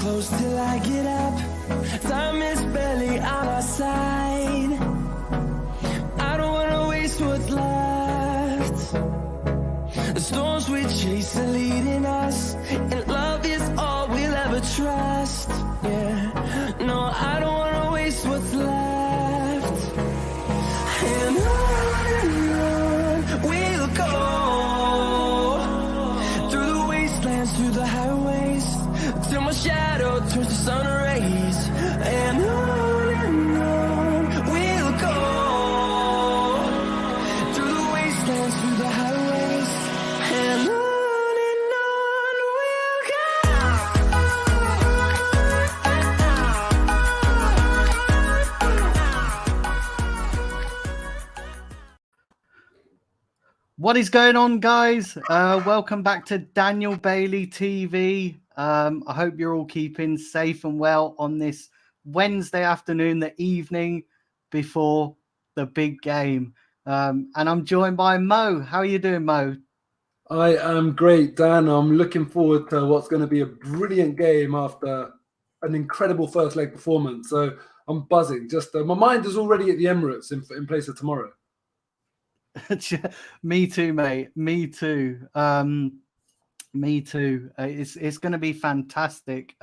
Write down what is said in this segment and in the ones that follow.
close till I get up. Time is barely on our side. I don't wanna waste what's left. The storms we chase are leading us, and love is all we'll ever trust. Yeah, no, I don't wanna waste what's left. And on we'll go, through the wastelands, through the highways, till my shadow turns to sun rays. And on we'll go, through the wastelands, through the highways, and on we'll go. What is going on, guys? Welcome back to Daniel Bailey TV. I hope you're all keeping safe and well on this Wednesday afternoon, the evening before the big game. And I'm joined by Mo. How are you doing, Mo? I am great, Dan. I'm looking forward to what's going to be a brilliant game after an incredible first leg performance. So I'm buzzing. Just my mind is already at the Emirates in place of tomorrow. Me too, mate. Me too. Me too. It's going to be fantastic.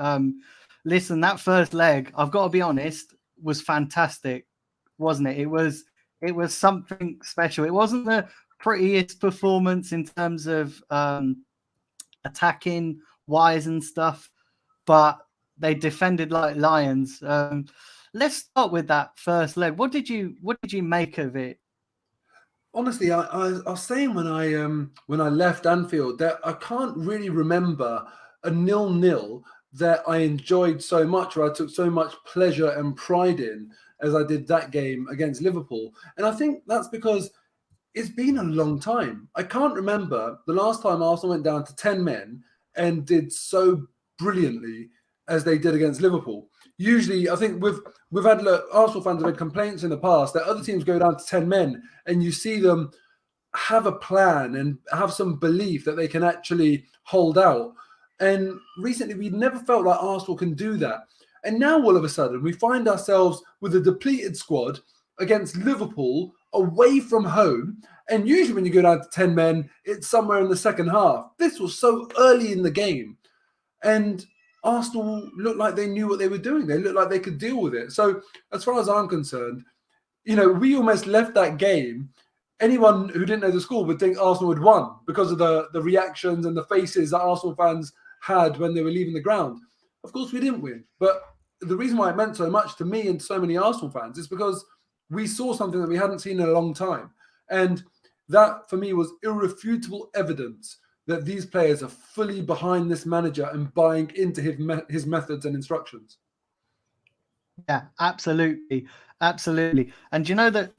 Listen, that first leg, I've got to be honest, was fantastic, wasn't it? It was something special. It wasn't the prettiest performance in terms of attacking wise and stuff, but they defended like lions. Let's start with that first leg. What did you make of it? Honestly, I was saying when I left Anfield that I can't really remember a 0-0 that I enjoyed so much, or I took so much pleasure and pride in as I did that game against Liverpool. And I think that's because it's been a long time. I can't remember the last time Arsenal went down to 10 men and did so brilliantly as they did against Liverpool. Usually, I think we've had Arsenal fans have had complaints in the past that other teams go down to 10 men and you see them have a plan and have some belief that they can actually hold out. And recently, we never felt like Arsenal can do that. And now, all of a sudden, we find ourselves with a depleted squad against Liverpool away from home. And usually when you go down to 10 men, it's somewhere in the second half. This was so early in the game. And Arsenal looked like they knew what they were doing. They looked like they could deal with it. So as far as I'm concerned, we almost left that game. Anyone who didn't know the score would think Arsenal had won because of the reactions and the faces that Arsenal fans had when they were leaving the ground. Of course, we didn't win. But the reason why it meant so much to me and so many Arsenal fans is because we saw something that we hadn't seen in a long time. And that, for me, was irrefutable evidence that these players are fully behind this manager and buying into his methods and instructions. Yeah, absolutely. Absolutely. And you know that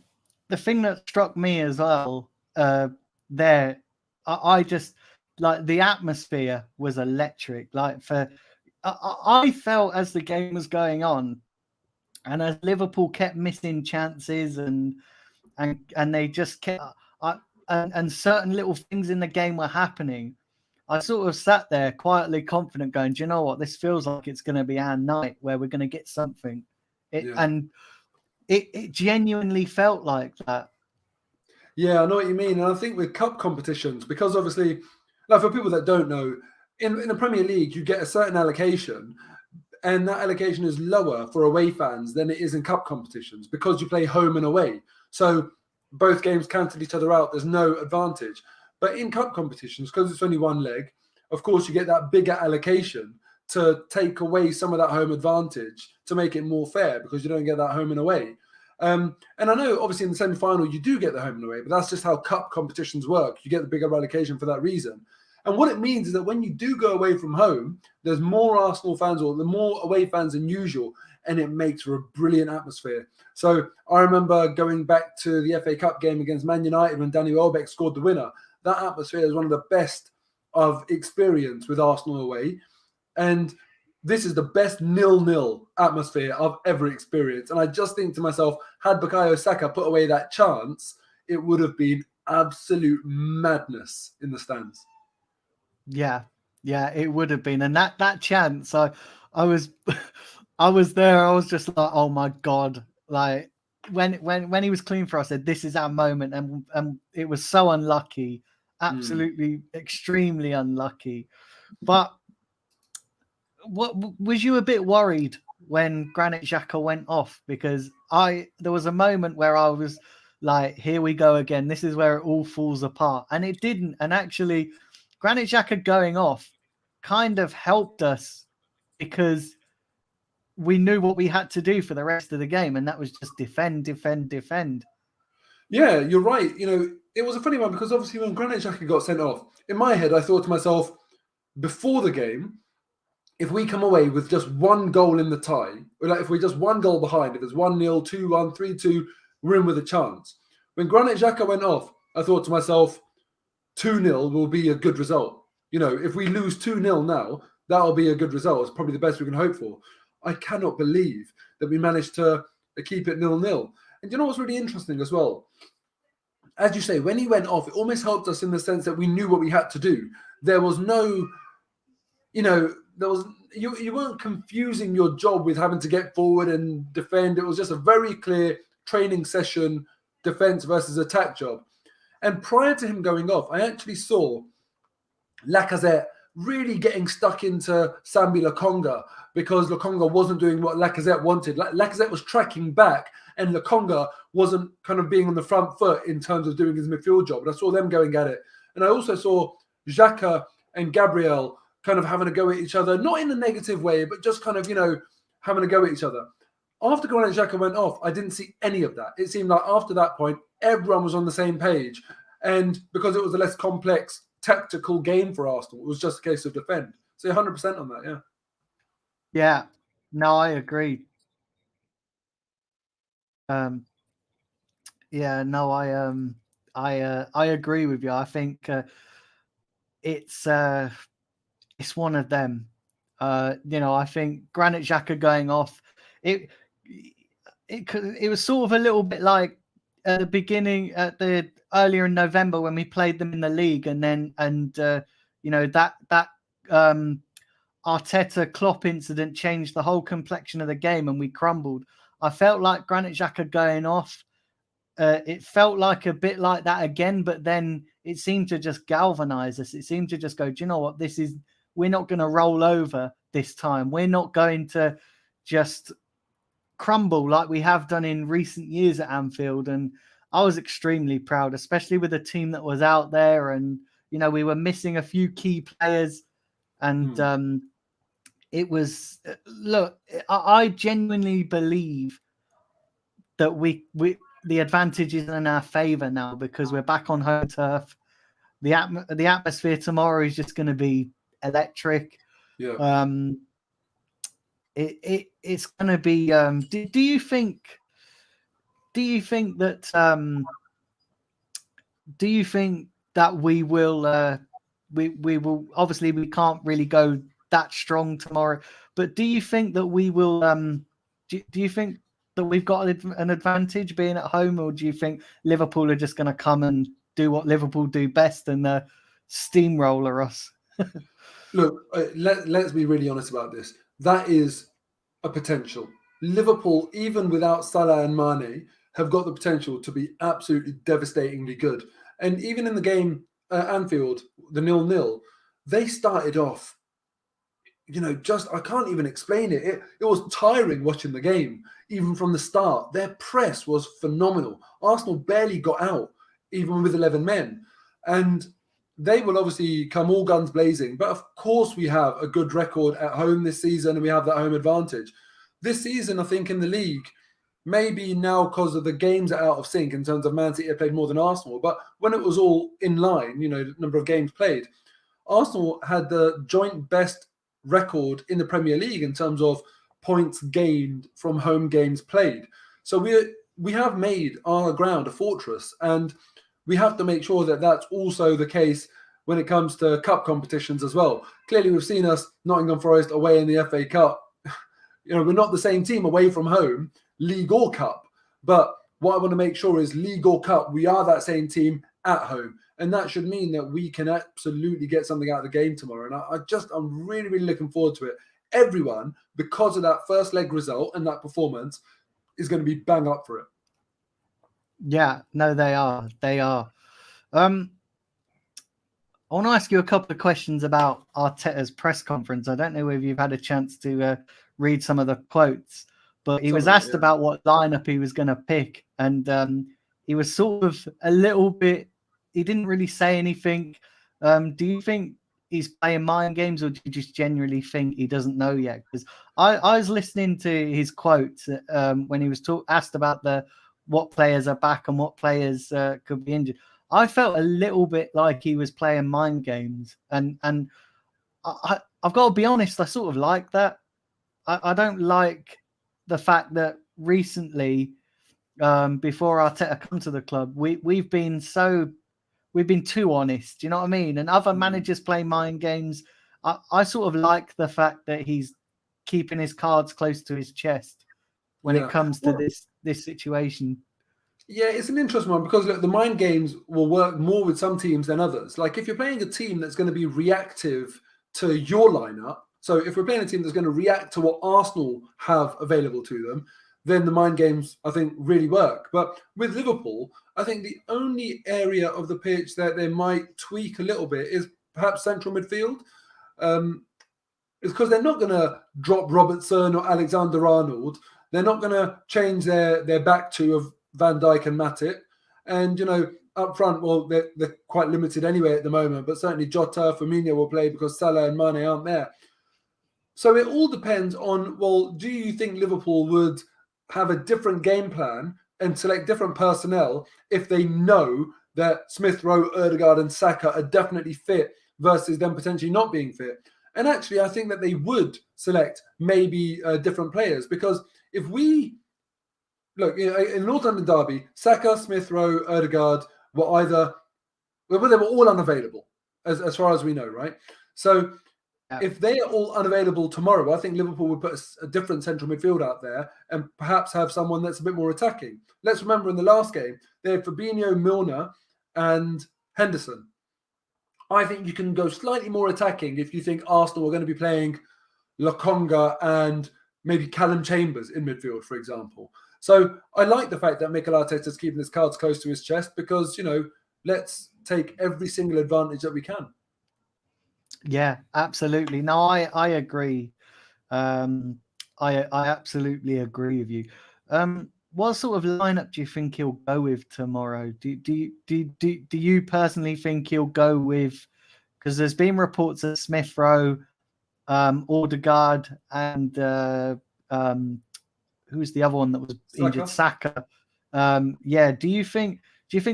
the thing that struck me as well there, I just, like, the atmosphere was electric. Like, I felt as the game was going on and as Liverpool kept missing chances and they just kept... And certain little things in the game were happening, I sort of sat there quietly confident going, do you know what? This feels like it's going to be our night where we're going to get something. And it genuinely felt like that. Yeah, I know what you mean. And I think with cup competitions, because obviously, like for people that don't know, in the Premier League, you get a certain allocation, and that allocation is lower for away fans than it is in cup competitions because you play home and away. So both games cancel each other out. There's no advantage. But in cup competitions, because it's only one leg, of course, you get that bigger allocation to take away some of that home advantage to make it more fair because you don't get that home and away. And I know, obviously, in the semi-final, you do get the home and away, but that's just how cup competitions work. You get the bigger allocation for that reason. And what it means is that when you do go away from home, there's more Arsenal fans or the more away fans than usual, and it makes for a brilliant atmosphere. So I remember going back to the FA Cup game against Man United when Danny Welbeck scored the winner. That atmosphere is one of the best I've experienced with Arsenal away. And this is the best 0-0 atmosphere I've ever experienced. And I just think to myself, had Bukayo Saka put away that chance, it would have been absolute madness in the stands. Yeah, Yeah, it would have been. And that chance, I was I was there. I was just like, oh my God. Like when he was clean for us, I said, this is our moment. And it was so unlucky. Absolutely extremely unlucky. But what was you a bit worried when Granit Xhaka went off? Because there was a moment where I was like, here we go again. This is where it all falls apart. And it didn't. And actually, Granit Xhaka going off kind of helped us because we knew what we had to do for the rest of the game, and that was just defend, defend, defend. Yeah, you're right. You know, it was a funny one because obviously when Granit Xhaka got sent off, in my head, I thought to myself, before the game, if we come away with just one goal in the tie, or like if we're just one goal behind, if it's 1-0, 2-1, 3-2, we're in with a chance. When Granit Xhaka went off, I thought to myself, 2-0 will be a good result. You know, if we lose 2-0 now, that'll be a good result. It's probably the best we can hope for. I cannot believe that we managed to keep it 0-0. And you know what's really interesting as well? As you say, when he went off, it almost helped us in the sense that we knew what we had to do. There was no, you weren't confusing your job with having to get forward and defend. It was just a very clear training session, defense versus attack job. And prior to him going off, I actually saw Lacazette really getting stuck into Sambi Lokonga because Lokonga wasn't doing what Lacazette wanted. Lacazette was tracking back and Lokonga wasn't kind of being on the front foot in terms of doing his midfield job. And I saw them going at it. And I also saw Xhaka and Gabriel kind of having a go at each other, not in a negative way, but just kind of, having a go at each other. After Granit Xhaka went off, I didn't see any of that. It seemed like after that point, everyone was on the same page. And because it was a less complex tactical game for Arsenal, it was just a case of defend. So 100% on that, yeah. Yeah, no, I agree. Yeah, no, I agree with you. I think it's one of them. I think Granit Xhaka going off, it was sort of a little bit like at the beginning, earlier in November when we played them in the league, and that Arteta Klopp incident changed the whole complexion of the game, and we crumbled. I felt like Granit Xhaka going off. It felt like a bit like that again, but then it seemed to just galvanize us. It seemed to just go, do you know what? We're not going to roll over this time. We're not going to just crumble like we have done in recent years at Anfield. And I was extremely proud, especially with the team that was out there. And, we were missing a few key players. And it was, look, I genuinely believe that the advantage is in our favor now because we're back on home turf. The atmosphere tomorrow is just going to be electric. Yeah. It's going to be. Do you think that? Do you think that we will? We will. Obviously, we can't really go that strong tomorrow. But do you think that we will? Do you think that we've got an advantage being at home, or do you think Liverpool are just going to come and do what Liverpool do best and steamroller us? Look, let's be really honest about this. That is a potential. Liverpool, even without Salah and Mane, have got the potential to be absolutely devastatingly good. And even in the game at Anfield, the 0-0, they started off, I can't even explain it. It was tiring watching the game, even from the start. Their press was phenomenal. Arsenal barely got out, even with 11 men. And they will obviously come all guns blazing. But of course, we have a good record at home this season, and we have that home advantage. This season, I think, in the league, maybe now because of the games are out of sync in terms of Man City have played more than Arsenal. But when it was all in line, the number of games played, Arsenal had the joint best record in the Premier League in terms of points gained from home games played. So we have made our ground a fortress, and we have to make sure that that's also the case when it comes to cup competitions as well. Clearly, we've seen us Nottingham Forest away in the FA Cup. We're not the same team away from home, league or cup. But what I want to make sure is league or cup, we are that same team at home. And that should mean that we can absolutely get something out of the game tomorrow. And I'm really, really looking forward to it. Everyone, because of that first leg result and that performance, is going to be bang up for it. Yeah, no, they are. They are. I want to ask you a couple of questions about Arteta's press conference. I don't know whether you've had a chance to read some of the quotes, but he was asked about what lineup he was going to pick, and he was sort of a little bit. He didn't really say anything. Do you think he's playing mind games, or do you just genuinely think he doesn't know yet? Because I was listening to his quotes when he was asked about what players are back and what players could be injured. I felt a little bit like he was playing mind games, and I've got to be honest, I sort of like that. I don't like the fact that recently, before Arteta come to the club, we've been too honest. Do you know what I mean? And other managers play mind games. I sort of like the fact that he's keeping his cards close to his chest when it comes to this situation. Yeah, it's an interesting one because look, the mind games will work more with some teams than others. Like if you're playing a team that's going to be reactive to your lineup, so if we're playing a team that's going to react to what Arsenal have available to them, then the mind games, I think, really work. But with Liverpool, I think the only area of the pitch that they might tweak a little bit is perhaps central midfield. It's because they're not going to drop Robertson or Alexander-Arnold. They're not going to change their back two of Van Dijk and Matip. And, up front, well, they're quite limited anyway at the moment, but certainly Jota, Firmino will play because Salah and Mane aren't there. So it all depends on, well, do you think Liverpool would have a different game plan and select different personnel if they know that Smith Rowe, Ødegaard and Saka are definitely fit versus them potentially not being fit? And actually, I think that they would select maybe different players because if we look in North London derby, Saka, Smith Rowe, Ødegaard were they were all unavailable as far as we know, right? So if they are all unavailable tomorrow, I think Liverpool would put a different central midfield out there and perhaps have someone that's a bit more attacking. Let's remember in the last game, they had Fabinho, Milner and Henderson. I think you can go slightly more attacking if you think Arsenal are going to be playing Lokonga and maybe Callum Chambers in midfield, for example. So I like the fact that Mikel Arteta is keeping his cards close to his chest because, let's take every single advantage that we can. Yeah, absolutely. No, I agree. I absolutely agree with you. What sort of lineup do you think he'll go with tomorrow? Do you personally think he'll go with? Because there's been reports that Smith Rowe, Ødegaard, and who's the other one that was injured? Saka. Do you think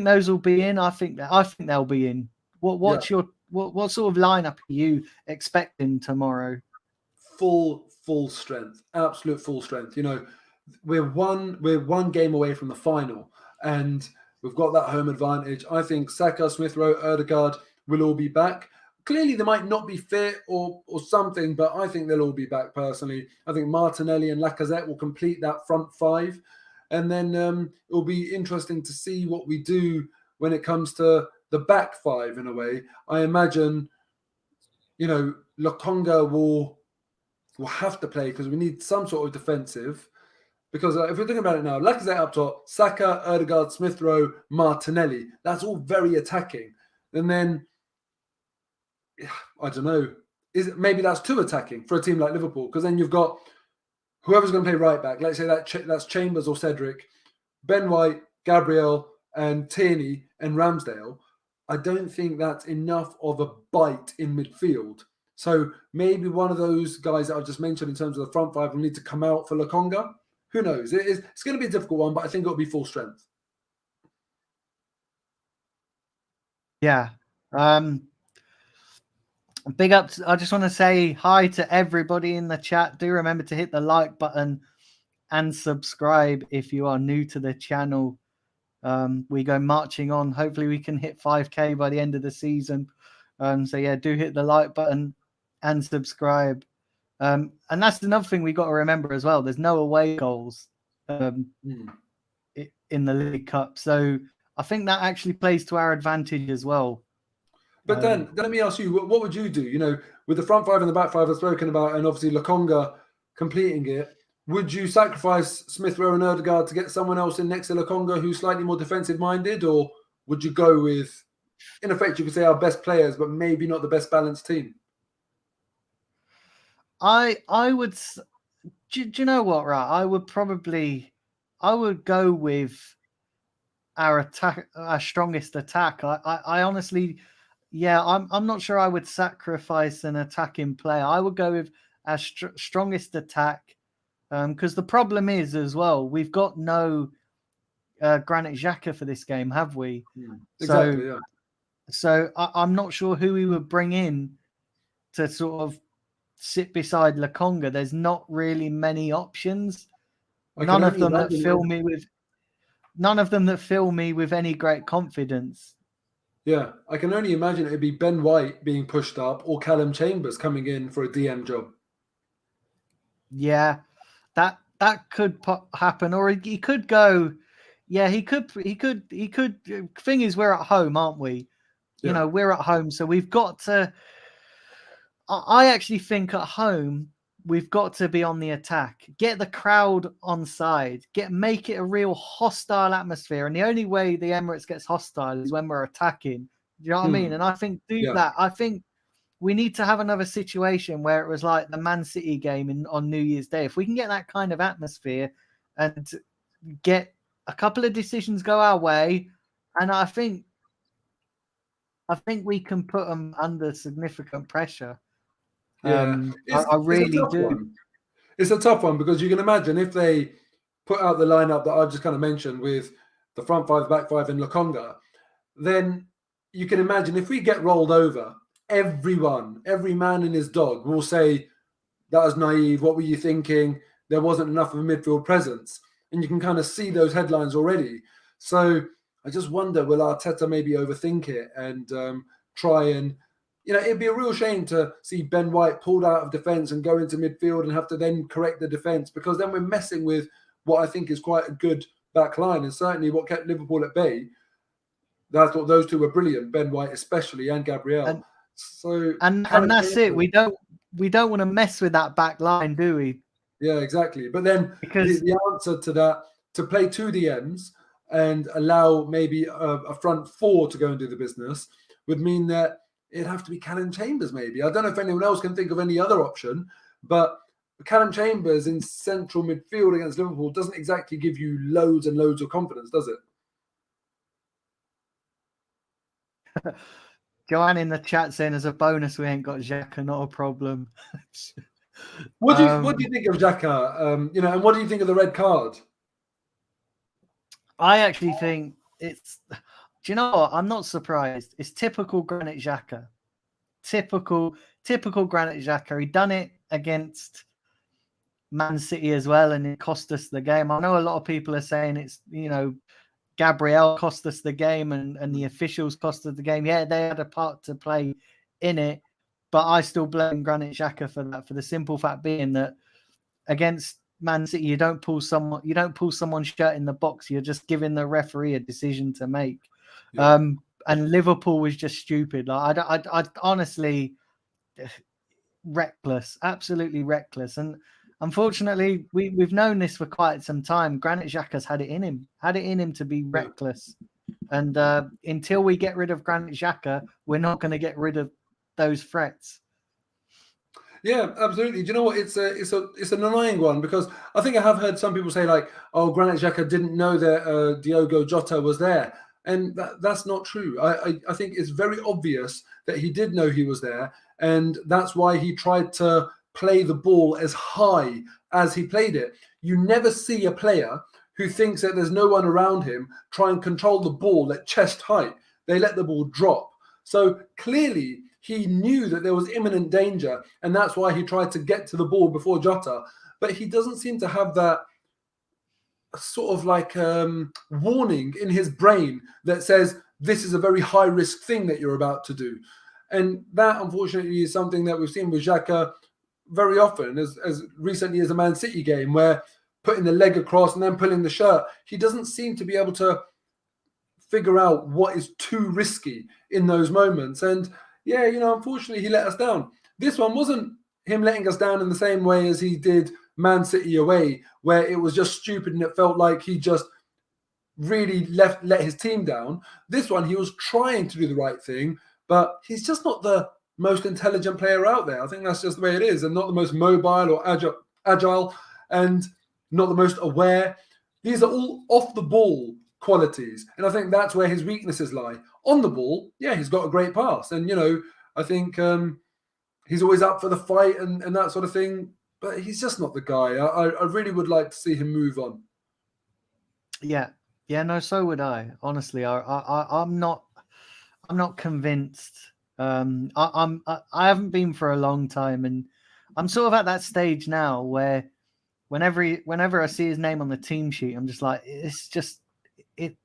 those will be in? I think they'll be in. What sort of lineup are you expecting tomorrow? Full strength, absolute full strength. We're one game away from the final, and we've got that home advantage. I think Saka, Smith Rowe, Ødegaard will all be back. Clearly, they might not be fit or something, but I think they'll all be back personally. I think Martinelli and Lacazette will complete that front five. And then it will be interesting to see what we do when it comes to the back five in a way. I imagine, Lokonga will have to play because we need some sort of defensive. Because if we're thinking about it now, Lacazette up top, Saka, Ødegaard, Smith Rowe, Martinelli. That's all very attacking. And then I don't know. Maybe that's too attacking for a team like Liverpool because then you've got whoever's going to play right back. Let's say that's Chambers or Cedric, Ben White, Gabriel, and Tierney and Ramsdale. I don't think that's enough of a bite in midfield. So maybe one of those guys that I've just mentioned in terms of the front five will need to come out for Lokonga. Who knows? It's going to be a difficult one, but I think it'll be full strength. Yeah. Big ups. I just want to say hi to everybody in the chat. Do remember to hit the like button and subscribe if you are new to the channel. We go marching on. Hopefully we can hit 5K by the end of the season. So yeah, do hit the like button and subscribe. And that's another thing we got to remember as well. There's no away goals in the League Cup. So I think that actually plays to our advantage as well. But then let me ask you, what would you do? You know, with the front five and the back five I've spoken about, and obviously Lokonga completing it, would you sacrifice Smith Rowe and Odegaard to get someone else in next to Lokonga who's slightly more defensive minded, or would you go with, in effect, you could say our best players, but maybe not the best balanced team? I would. Do you know what? Right, I would go with our strongest attack. I honestly, yeah, I'm not sure I would sacrifice an attacking player. I would go with our strongest attack, because the problem is as well, we've got no Granit Xhaka for this game, have we? Exactly. So, yeah. So I'm not sure who we would bring in to sort of sit beside Lokonga. There's not really many options. None of them that fill me with any great confidence. Yeah, I can only imagine it'd be Ben White being pushed up or Callum Chambers coming in for a DM job. Yeah, that could happen, or he could go. Yeah, he could. Thing is, we're at home, aren't we? Yeah. You know, we're at home, so we've got to. I actually think at home we've got to be on the attack, get the crowd on side, make it a real hostile atmosphere. And the only way the Emirates gets hostile is when we're attacking. Do you know what I mean? And I think that. I think we need to have another situation where it was like the Man City game on New Year's Day. If we can get that kind of atmosphere and get a couple of decisions go our way, and I think we can put them under significant pressure. Yeah, I really do. It's a tough one because you can imagine if they put out the lineup that I've just kind of mentioned with the front five, back five, and Lokonga, then you can imagine if we get rolled over, every man and his dog will say, that was naive. What were you thinking? There wasn't enough of a midfield presence. And you can kind of see those headlines already. So I just wonder, will Arteta maybe overthink it and try and, it'd be a real shame to see Ben White pulled out of defence and go into midfield and have to then correct the defence, because then we're messing with what I think is quite a good back line, and certainly what kept Liverpool at bay. I thought those two were brilliant, Ben White especially and Gabriel. And that's it. We don't want to mess with that back line, do we? Yeah, exactly. But then because the answer to that, to play two DMs and allow maybe a front four to go and do the business, would mean that it'd have to be Callum Chambers maybe. I don't know if anyone else can think of any other option, but Callum Chambers in central midfield against Liverpool doesn't exactly give you loads and loads of confidence, does it? Joanne in the chat saying as a bonus we ain't got Xhaka, not a problem. What do you think of Xhaka? And what do you think of the red card? I actually think it's. Do you know what? I'm not surprised. It's typical Granit Xhaka. Typical Granit Xhaka. He done it against Man City as well, and it cost us the game. I know a lot of people are saying it's, Gabriel cost us the game and the officials cost us the game. Yeah, they had a part to play in it, but I still blame Granit Xhaka for that, for the simple fact being that against Man City, you don't pull someone's shirt in the box. You're just giving the referee a decision to make. Yeah. And Liverpool was just stupid. Like I honestly, reckless, absolutely reckless. And unfortunately, we've known this for quite some time. Granit Xhaka's had it in him to be reckless. And until we get rid of Granit Xhaka, we're not going to get rid of those threats. Yeah, absolutely. Do you know what? It's an annoying one, because I think I have heard some people say like, "Oh, Granit Xhaka didn't know that Diogo Jota was there," and that's not true. I think it's very obvious that he did know he was there, and that's why he tried to play the ball as high as he played it. You never see a player who thinks that there's no one around him try and control the ball at chest height. They let the ball drop. So clearly he knew that there was imminent danger, and that's why he tried to get to the ball before Jota. But he doesn't seem to have that sort of like warning in his brain that says this is a very high risk thing that you're about to do. And that, unfortunately, is something that we've seen with Xhaka very often, as recently as the Man City game, where putting the leg across and then pulling the shirt, he doesn't seem to be able to figure out what is too risky in those moments. And yeah, unfortunately, he let us down. This one wasn't him letting us down in the same way as he did Man City away, where it was just stupid and it felt like he just really let his team down. This one, he was trying to do the right thing, but he's just not the most intelligent player out there. I think that's just the way it is, and not the most mobile or agile, and not the most aware. These are all off the ball qualities, and I think that's where his weaknesses lie. On the ball, yeah, he's got a great pass, and I think he's always up for the fight and that sort of thing. But he's just not the guy. I really would like to see him move on. Yeah, no, so would I. Honestly, I'm not convinced. I haven't been for a long time, and I'm sort of at that stage now where whenever I see his name on the team sheet, I'm just like, it's just it.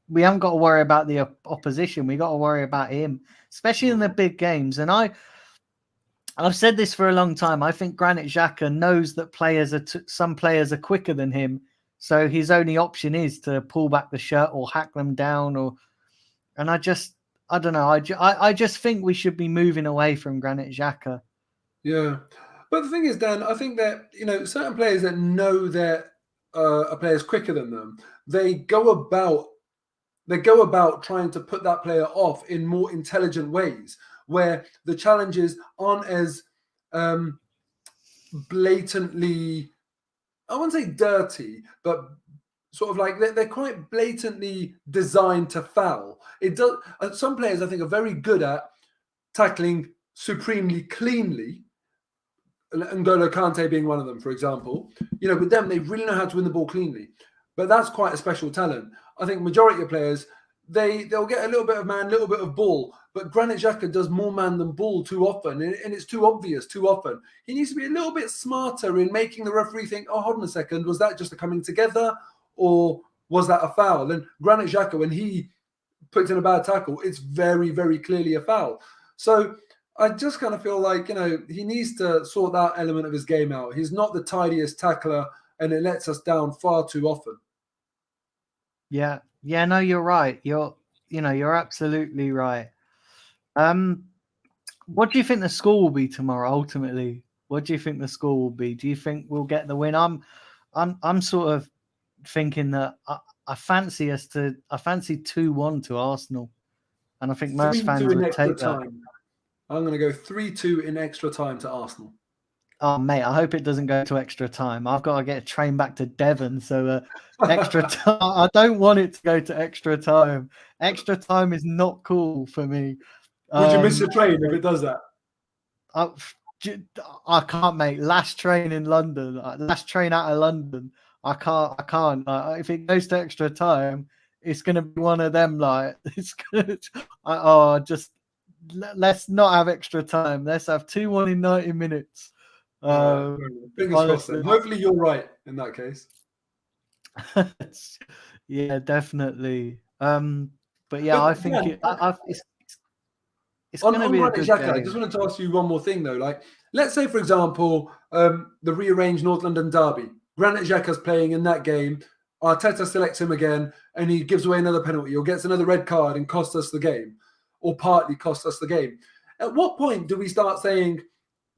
We haven't got to worry about the opposition. We got to worry about him, especially in the big games. And I've said this for a long time. I think Granit Xhaka knows that some players are quicker than him, so his only option is to pull back the shirt or hack them down. And I don't know. I just think we should be moving away from Granit Xhaka. Yeah, but the thing is, Dan, I think that certain players that know that a player is quicker than them, they go about trying to put that player off in more intelligent ways, where the challenges aren't as blatantly, I wouldn't say dirty, but sort of like they're quite blatantly designed to foul. It does. Some players, I think, are very good at tackling supremely cleanly. N'Golo Kante being one of them, for example. With them, they really know how to win the ball cleanly. But that's quite a special talent. I think majority of players, they'll get a little bit of man, a little bit of ball. But Granit Xhaka does more man than ball too often, and it's too obvious too often. He needs to be a little bit smarter in making the referee think, oh, hold on a second, was that just a coming together, or was that a foul? And Granit Xhaka, when he puts in a bad tackle, it's very, very clearly a foul. So I just kind of feel like, he needs to sort that element of his game out. He's not the tidiest tackler, and it lets us down far too often. Yeah, no, you're right. You're absolutely right. What do you think the score will be tomorrow? Ultimately, what do you think the score will be? Do you think we'll get the win? I'm sort of thinking that I fancy 2-1 to Arsenal, and I think most fans would take that. I'm going to go 3-2 in extra time to Arsenal. Oh, mate, I hope it doesn't go to extra time. I've got to get a train back to Devon, so extra time. I don't want it to go to extra time. Extra time is not cool for me. Would you miss a train if it does that? I can't, mate. Last train in London. Last train out of London. I can't. If it goes to extra time, it's going to be one of them. Like, it's good. Let's not have extra time. Let's have 2-1 in 90 minutes. Fingers crossed. Hopefully you're right in that case. Yeah, definitely. But yeah, I think it's going to be a good game. I just wanted to ask you one more thing though. Like, let's say, for example, the rearranged North London derby. Granit Xhaka's playing in that game. Arteta selects him again, and he gives away another penalty or gets another red card and costs us the game, or partly costs us the game. At what point do we start saying,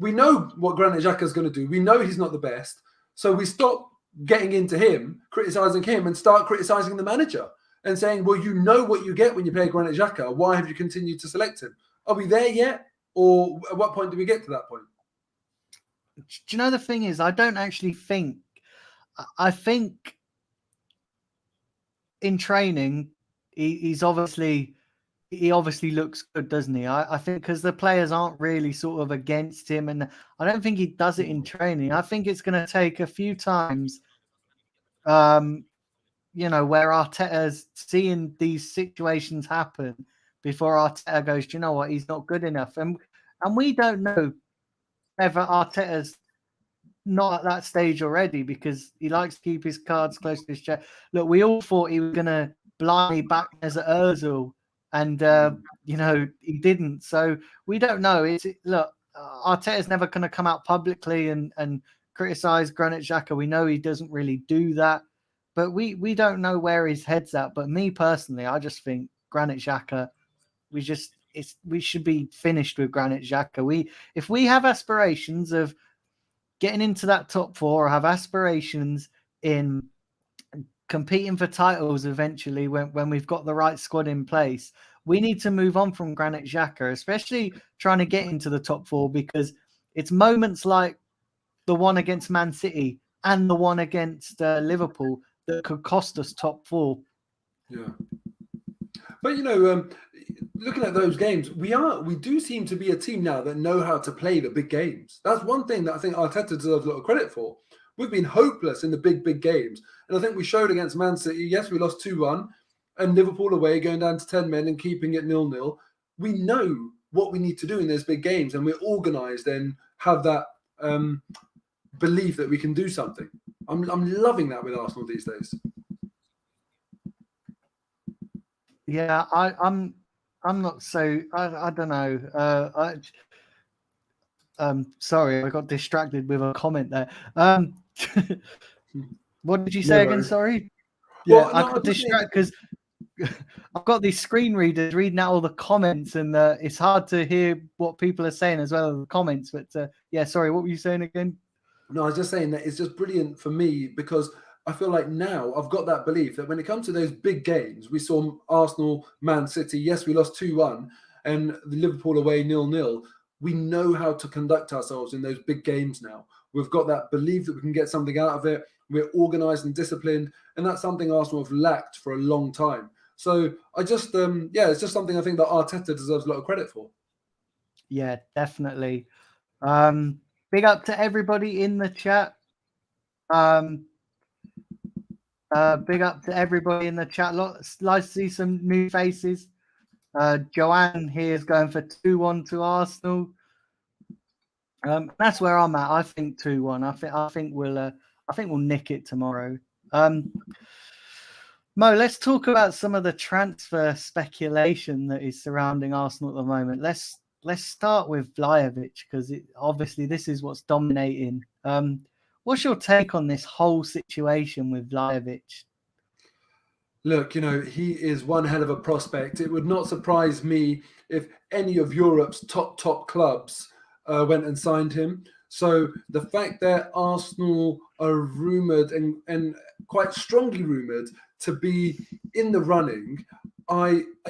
we know what Granit Xhaka is going to do. We know he's not the best. So we stop getting into him, criticising him, and start criticising the manager and saying, well, you know what you get when you play Granit Xhaka. Why have you continued to select him? Are we there yet? Or at what point do we get to that point? Do you know, the thing is, I don't actually think, I think in training, he obviously looks good, doesn't he? I think because the players aren't really sort of against him, and I don't think he does it in training. I think it's going to take a few times, where Arteta's seeing these situations happen before Arteta goes, do you know what, he's not good enough. And we don't know whether Arteta's not at that stage already, because he likes to keep his cards close to his chest. Look, we all thought he was going to blindly back as Ozil, and he didn't. So we don't know. Look, Arteta's never going to come out publicly and criticize Granit Xhaka. We know he doesn't really do that. but we don't know where his head's at. But me personally, I just think Granit Xhaka, we should be finished with Granit Xhaka. If we have aspirations of getting into that top four, or have aspirations in competing for titles eventually, when we've got the right squad in place, we need to move on from Granit Xhaka, especially trying to get into the top four, because it's moments like the one against Man City and the one against Liverpool that could cost us top four. Yeah. But looking at those games, we do seem to be a team now that know how to play the big games. That's one thing that I think Arteta deserves a lot of credit for. We've been hopeless in the big games, and I think we showed against Man City. Yes, we lost 2-1, and Liverpool away, going down to 10 men and keeping it 0-0. We know what we need to do in those big games, and we're organised and have that belief that we can do something. I'm loving that with Arsenal these days. Yeah, I'm not so. I don't know. Sorry, I got distracted with a comment there. What did you say again? Sorry. Well, I got distracted because I've got these screen readers reading out all the comments, and it's hard to hear what people are saying as well as the comments. But yeah, sorry, what were you saying again? No, I was just saying that it's just brilliant for me, because I feel like now I've got that belief that when it comes to those big games, we saw Arsenal, Man City. Yes, we lost 2-1, and the Liverpool away 0-0. We know how to conduct ourselves in those big games now. We've got that belief that we can get something out of it. We're organised and disciplined, and that's something Arsenal have lacked for a long time. So I just, it's just something I think that Arteta deserves a lot of credit for. Yeah, definitely. Big up to everybody in the chat. Big up to everybody in the chat. Nice to see some new faces. Joanne here is going for 2-1 to Arsenal. That's where I'm at. I think 2-1. I think we'll nick it tomorrow. Mo, let's talk about some of the transfer speculation that is surrounding Arsenal at the moment. Let's start with Vlahovic, because obviously this is what's dominating. What's your take on this whole situation with Vlahovic? Look, he is one hell of a prospect. It would not surprise me if any of Europe's top clubs went and signed him. So the fact that Arsenal are rumoured and quite strongly rumoured to be in the running,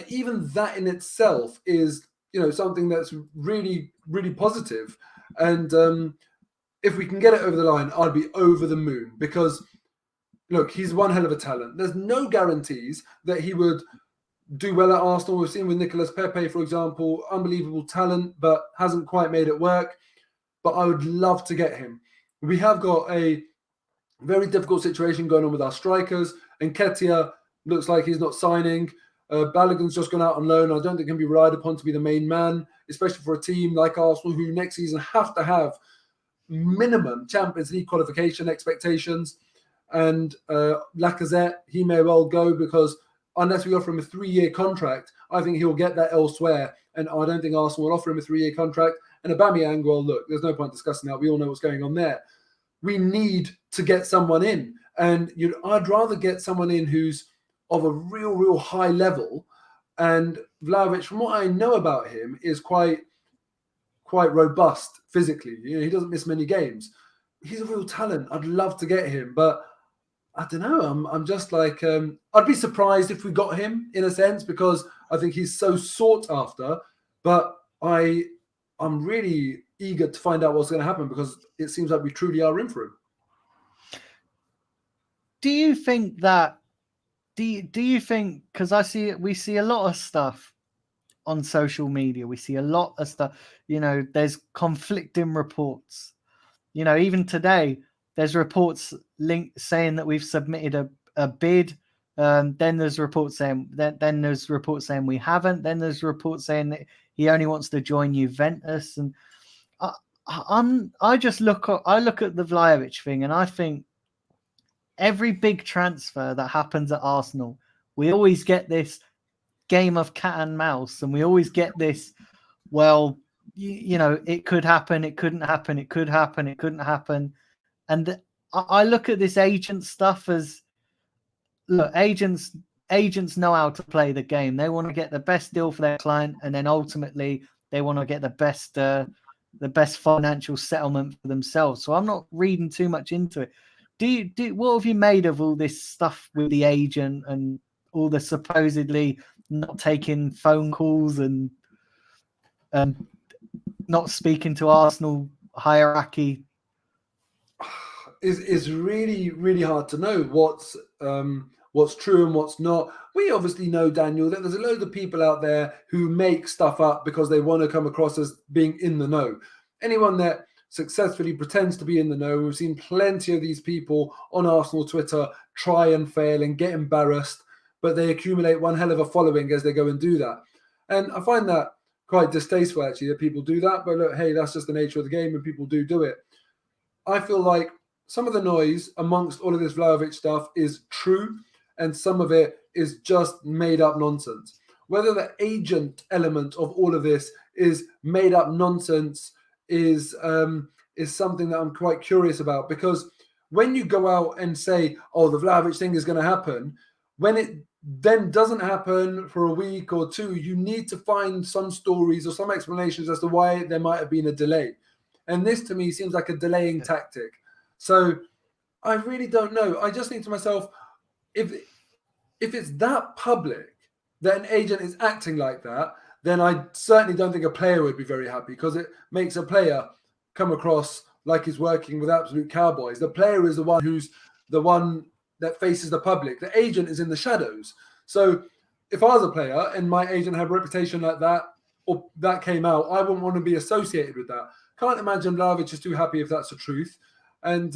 even that in itself is something that's really, really positive. And if we can get it over the line, I'd be over the moon, because look, he's one hell of a talent. There's no guarantees that he would do well at Arsenal. We've seen with Nicolas Pepe, for example, unbelievable talent, but hasn't quite made it work. But I would love to get him. We have got a very difficult situation going on with our strikers. And Nketiah looks like he's not signing. Balogun's just gone out on loan. I don't think he can be relied upon to be the main man, especially for a team like Arsenal, who next season have to have minimum Champions League qualification expectations. And Lacazette, he may well go, because unless we offer him a 3-year contract, I think he'll get that elsewhere. And I don't think Arsenal will offer him a 3-year contract. And Aubameyang, well, look, there's no point discussing that. We all know what's going on there. We need to get someone in. And I'd rather get someone in who's of a real high level. And Vlahovic, from what I know about him, is quite robust physically. He doesn't miss many games. He's a real talent. I'd love to get him, but I don't know. I'm just like, I'd be surprised if we got him, in a sense, because I think he's so sought after. But I'm really eager to find out what's going to happen, because it seems like we truly are in for him. Do you think that? Do you think? Because we see a lot of stuff on social media. We see a lot of stuff. There's conflicting reports. Even today, there's reports saying that we've submitted a bid. Then there's reports saying then there's reports saying we haven't. Then there's reports saying that he only wants to join Juventus. And I look at the Vlahovic thing, and I think every big transfer that happens at Arsenal, we always get this game of cat and mouse, and we always get this, well, it could happen, it couldn't happen, it could happen, it couldn't happen. And I look at this agent stuff as look, agents know how to play the game. They want to get the best deal for their client, and then ultimately they want to get the best financial settlement for themselves. So I'm not reading too much into it. What have you made of all this stuff with the agent and all the supposedly not taking phone calls and not speaking to Arsenal hierarchy? Is really, really hard to know what's true and what's not. We obviously know, Daniel, that there's a load of people out there who make stuff up because they want to come across as being in the know. Anyone that successfully pretends to be in the know, we've seen plenty of these people on Arsenal Twitter try and fail and get embarrassed, but they accumulate one hell of a following as they go and do that. And I find that quite distasteful, actually, that people do that. But look, hey, that's just the nature of the game, and people do it. I feel like some of the noise amongst all of this Vlahovic stuff is true, and some of it is just made up nonsense. Whether the agent element of all of this is made up nonsense is something that I'm quite curious about, because when you go out and say, oh, the Vlahovic thing is going to happen, when it then doesn't happen for a week or two, you need to find some stories or some explanations as to why there might have been a delay. And this to me seems like a delaying tactic. So I really don't know. I just think to myself, if it's that public that an agent is acting like that, then I certainly don't think a player would be very happy, because it makes a player come across like he's working with absolute cowboys. The player is the one who's the one that faces the public. The agent is in the shadows. So if I was a player and my agent had a reputation like that, or that came out, I wouldn't want to be associated with that. Can't imagine Vlahovic is too happy if that's the truth. And,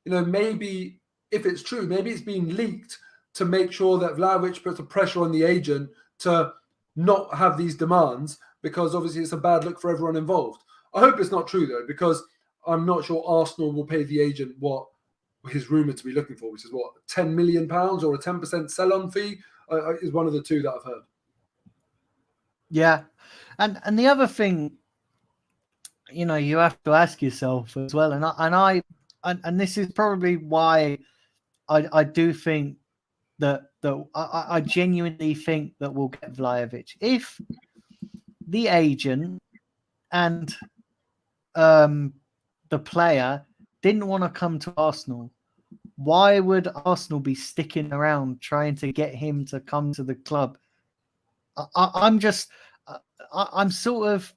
maybe if it's true, maybe it's been leaked to make sure that Vlahovic puts the pressure on the agent to not have these demands, because obviously it's a bad look for everyone involved. I hope it's not true, though, because I'm not sure Arsenal will pay the agent what he's rumoured to be looking for, which is what, £10 million or a 10% sell-on fee is one of the two that I've heard. Yeah. And the other thing, you have to ask yourself as well, and this is probably why I do think that I genuinely think that we'll get Vlahovic. If the agent and the player didn't want to come to Arsenal, why would Arsenal be sticking around trying to get him to come to the club? I'm sort of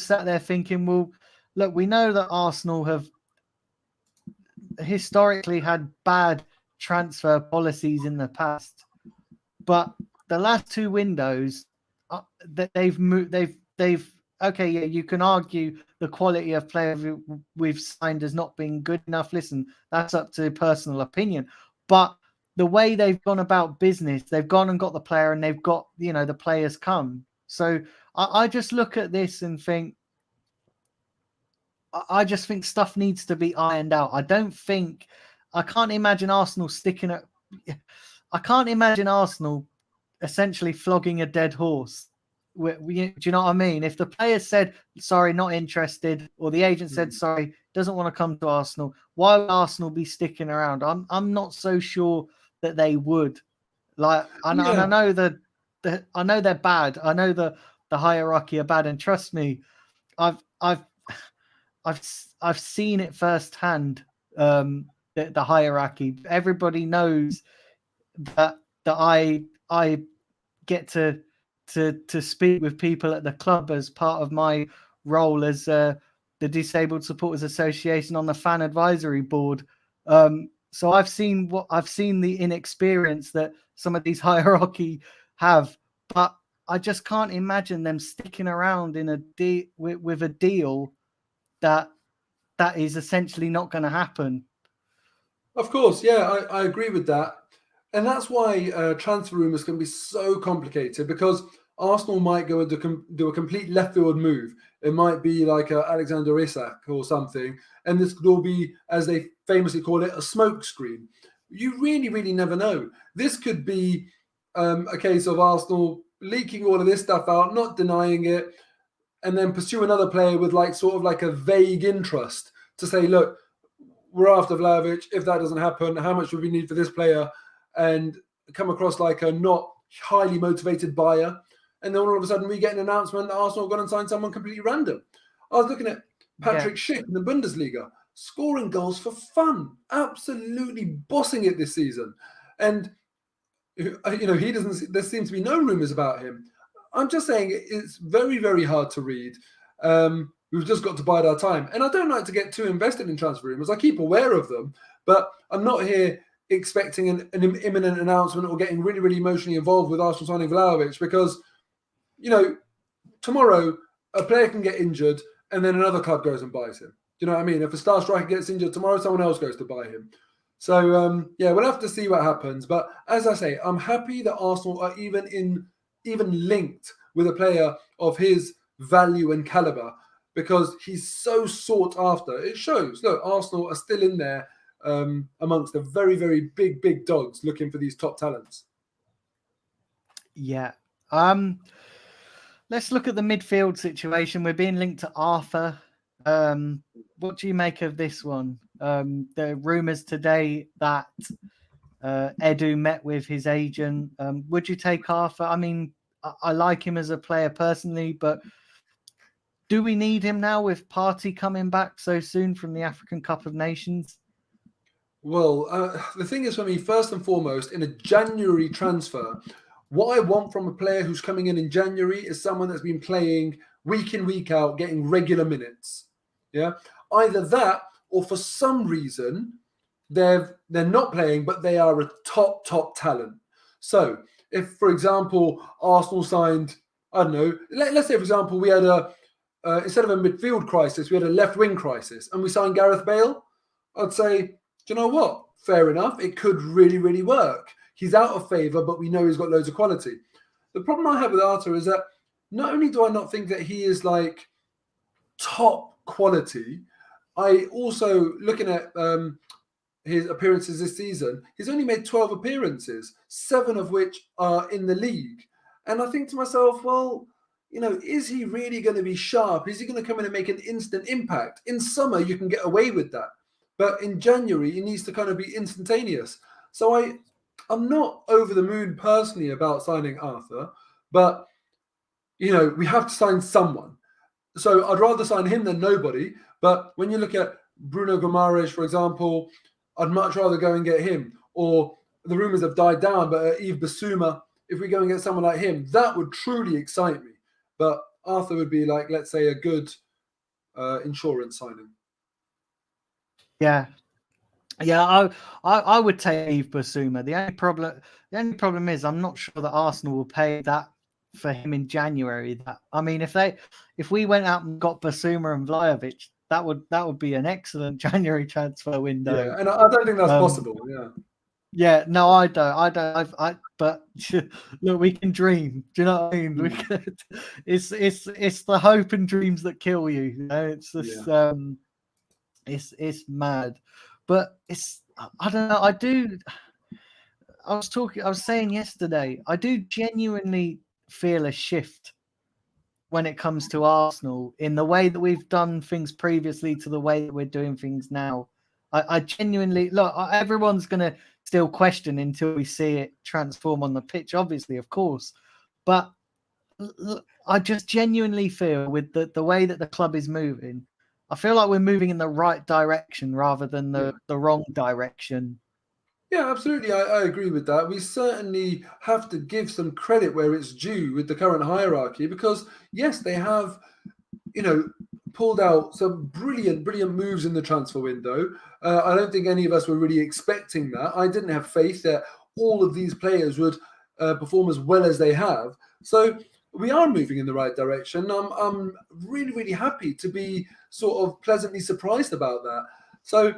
sat there thinking, well, look, we know that Arsenal have historically had bad transfer policies in the past, but the last two windows that they've okay, yeah, you can argue the quality of player we've signed has not been good enough. Listen, that's up to personal opinion, but the way they've gone about business, they've gone and got the player, and they've got, the players come. So I just look at this and think, I just think stuff needs to be ironed out. I can't imagine Arsenal I can't imagine Arsenal essentially flogging a dead horse. Do you know what I mean? If the player said, sorry, not interested, or the agent said, sorry, doesn't want to come to Arsenal, why would Arsenal be sticking around? I'm not so sure that they would. And I know I know they're bad. I know the hierarchy are bad, and trust me, I've seen it firsthand. The hierarchy. Everybody knows that I get to speak with people at the club as part of my role as the Disabled Supporters Association on the fan advisory board. So I've seen the inexperience that some of these hierarchy have, but I just can't imagine them sticking around in with a deal that is essentially not going to happen. Of course, yeah, I agree with that. And that's why transfer rumours can be so complicated, because Arsenal might go and do a complete left field move. It might be like Alexander Isak or something. And this could all be, as they famously call it, a smoke screen. You really, really never know. This could be a case of Arsenal leaking all of this stuff out, not denying it, and then pursue another player with sort of a vague interest to say, look, we're after Vlahovic. If that doesn't happen, how much would we need for this player? And come across like a not highly motivated buyer. And then all of a sudden we get an announcement that Arsenal have gone and signed someone completely random. I was looking at Patrick Schick in the Bundesliga, scoring goals for fun, absolutely bossing it this season. And, he doesn't, there seems to be no rumours about him. I'm just saying it's very, very hard to read. We've just got to bide our time. And I don't like to get too invested in transfer rumours. I keep aware of them, but I'm not here expecting an imminent announcement or getting really, really emotionally involved with Arsenal signing Vlahovic because, tomorrow a player can get injured and then another club goes and buys him. Do you know what I mean? If a star striker gets injured tomorrow, someone else goes to buy him. So, we'll have to see what happens. But as I say, I'm happy that Arsenal are even linked with a player of his value and calibre because he's so sought after. It shows. Look, Arsenal are still in there amongst the very, very big dogs looking for these top talents. Yeah. Let's look at the midfield situation. We're being linked to Arthur. What do you make of this one? There are rumours today that Edu met with his agent. Would you take Arthur? I mean, I like him as a player personally, but do we need him now with Partey coming back so soon from the African Cup of Nations? Well, the thing is for me, first and foremost, in a January transfer, what I want from a player who's coming in January is someone that's been playing week in, week out, getting regular minutes. Yeah, either that or for some reason they're not playing, but they are a top talent. So if, for example, Arsenal signed, I don't know, let's say, for example, we had instead of a midfield crisis, we had a left wing crisis, and we signed Gareth Bale, I'd say, do you know what? Fair enough. It could really, really work. He's out of favour, but we know he's got loads of quality. The problem I have with Arthur is that not only do I not think that he is like top quality, I also, looking at his appearances this season, he's only made 12 appearances, 7 of which are in the league. And I think to myself, well, is he really going to be sharp? Is he going to come in and make an instant impact? In summer, you can get away with that. But in January, he needs to kind of be instantaneous. So I'm not over the moon personally about signing Arthur, but, we have to sign someone. So I'd rather sign him than nobody. But when you look at Bruno Guimaraes, for example, I'd much rather go and get him. Or the rumours have died down, but Yves Bissouma, if we go and get someone like him, that would truly excite me. But Arthur would be like, let's say, a good insurance signing. Yeah. I would take Yves Bissouma. The only problem is I'm not sure that Arsenal will pay that for him in January. If we went out and got Bissouma and Vlahovic, that would be an excellent January transfer window. Yeah, and I don't think that's possible. Yeah. Yeah, no, I don't. But look, we can dream. Do you know what I mean? It's the hope and dreams that kill you. It's just it's mad. But I don't know. I was saying yesterday, I do genuinely feel a shift when it comes to Arsenal in the way that we've done things previously to the way that we're doing things now. I genuinely look. Everyone's going to still question until we see it transform on the pitch, obviously, of course. But I just genuinely feel with the way that the club is moving, I feel like we're moving in the right direction rather than the wrong direction. Yeah, absolutely. I agree with that. We certainly have to give some credit where it's due with the current hierarchy because, yes, they have, pulled out some brilliant moves in the transfer window. I don't think any of us were really expecting that. I didn't have faith that all of these players would perform as well as they have. So we are moving in the right direction. I'm really, really happy to be sort of pleasantly surprised about that. So,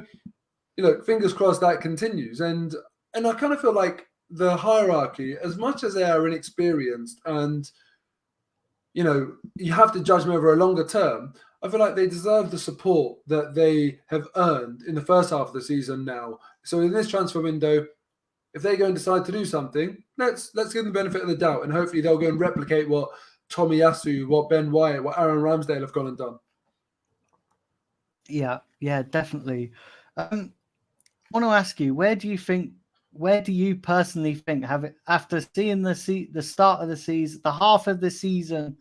fingers crossed that continues. And I kind of feel like the hierarchy, as much as they are inexperienced and, you have to judge them over a longer term, I feel like they deserve the support that they have earned in the first half of the season now. So in this transfer window, if they go and decide to do something, let's give them the benefit of the doubt, and hopefully they'll go and replicate what Tomiyasu, what Ben White, what Aaron Ramsdale have gone and done. Yeah, definitely. I want to ask you, where do you personally think, after seeing the start of the season, the half of the season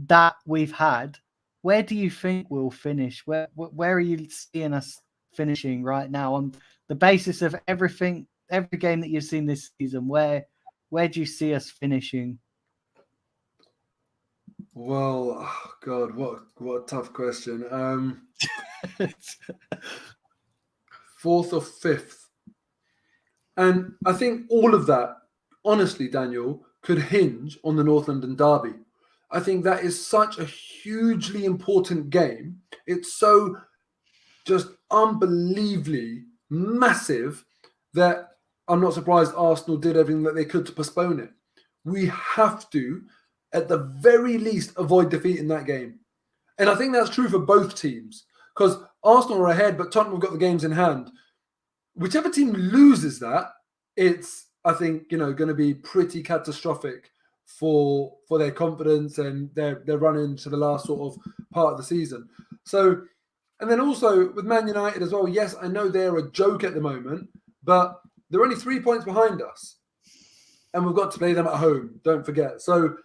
that we've had, where do you think we'll finish? Where are you seeing us finishing right now on the basis of everything, every game that you've seen this season? Where do you see us finishing? Well, oh God, what a tough question. Fourth or fifth, and I think all of that, honestly, Daniel, could hinge on the North London derby. I think that is such a hugely important game. It's so just unbelievably massive that I'm not surprised Arsenal did everything that they could to postpone it. We have to, at the very least, avoid defeat in that game. And I think that's true for both teams, because Arsenal are ahead, but Tottenham have got the games in hand. Whichever team loses that, it's, I think, going to be pretty catastrophic for their confidence and their run into the last sort of part of the season. So, and then also with Man United as well, yes, I know they're a joke at the moment, but they're only 3 points behind us. And we've got to play them at home, don't forget. So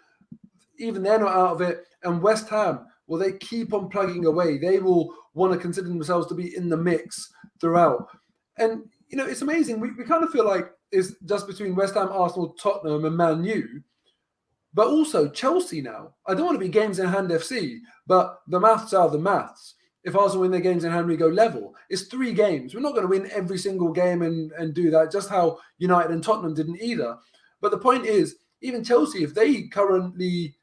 even they're not out of it. And West Ham, well, they keep on plugging away. They will want to consider themselves to be in the mix throughout. And, it's amazing. We kind of feel like it's just between West Ham, Arsenal, Tottenham and Man U. But also Chelsea now. I don't want to be games in hand FC, but the maths are the maths. If Arsenal win their games in hand, we go level. It's 3 games. We're not going to win every single game and do that, just how United and Tottenham didn't either. But the point is, even Chelsea, if they currently